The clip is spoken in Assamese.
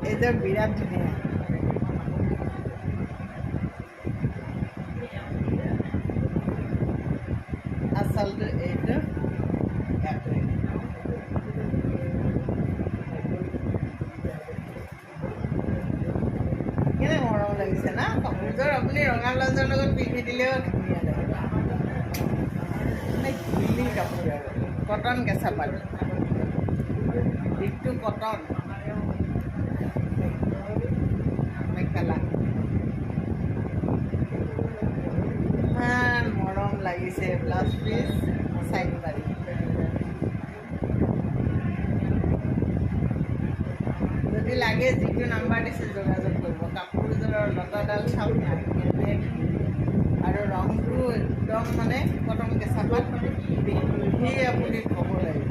এইযোৰ বিৰাট ধুনীয়া। আচলটো এইটো কেনে মৰম লাগিছে না কাপোৰযোৰ। আপুনি ৰঙা ব্লাউজৰ লগত পিন্ধি দিলেও ধুনীয়া লাগিব। মানে ঘূৰ্ণি কাপোৰ আৰু কটন কেঁচা পাত, দিশটো কটন মেখেলা। ইমান মৰম লাগিছে। ব্লাউজ পিচ চাইড পাৰি। যদি লাগে যিটো নাম্বাৰ দিছে যোগাযোগ কৰিব। কাপোৰযোৰৰ লতাডাল চাওক না কেনে, আৰু ৰংটো একদম মানে কটন কেঁচা পাত। পিন্ধি আপুনি ক'ব লাগিব।